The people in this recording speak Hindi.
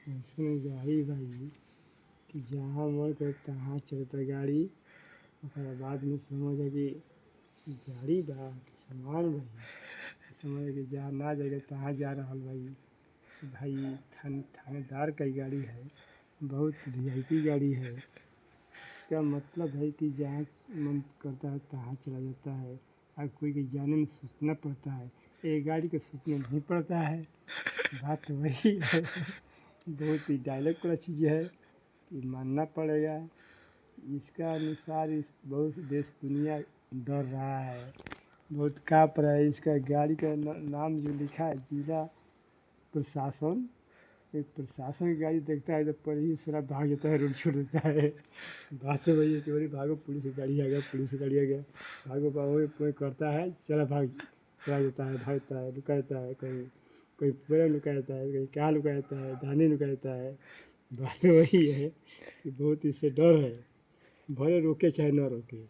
ऐसन गाड़ी भाई कि जहाँ मन करे तहाँ चलता गाड़ी। ओकरा बाद में समझ कि गाड़ी बा कि सामान भाई समझ कि जहाँ ना जाएगा तहाँ जा रहल भाई। भाई थानेदार का ही गाड़ी है, बहुत वीआईपी गाड़ी है। इसका मतलब है कि जहाँ मन करता है तहाँ चला जाता है। और कोई के जाने में सोचना पड़ता है, ये गाड़ी को सोचना नहीं पड़ता है। बात वही है। बहुत ही डायलॉग वाला चीज़ है कि मानना पड़ेगा। इसका अनुसार इस बहुत देश दुनिया डर रहा है, बहुत काँप रहा है। इसका गाड़ी का नाम जो लिखा है जिला प्रशासन, एक प्रशासन की गाड़ी देखता है तो पर ही सारा भाग जाता है, रोड छोड़ देता है। बात तो वही है कि अरे भागो पुलिस की गाड़ी आ गया, पुलिस की गाड़ी आ गया, भागो भागो कोई करता है चला भाग चला जाता है, भागता है, लुका जाता है, कहीं कोई पेड़ लुका जाता है, कहीं क्या लुका जाता है, धानी लुका जाता है। बात तो वही है कि बहुत इससे डर है, भले रोके चाहे ना रोके।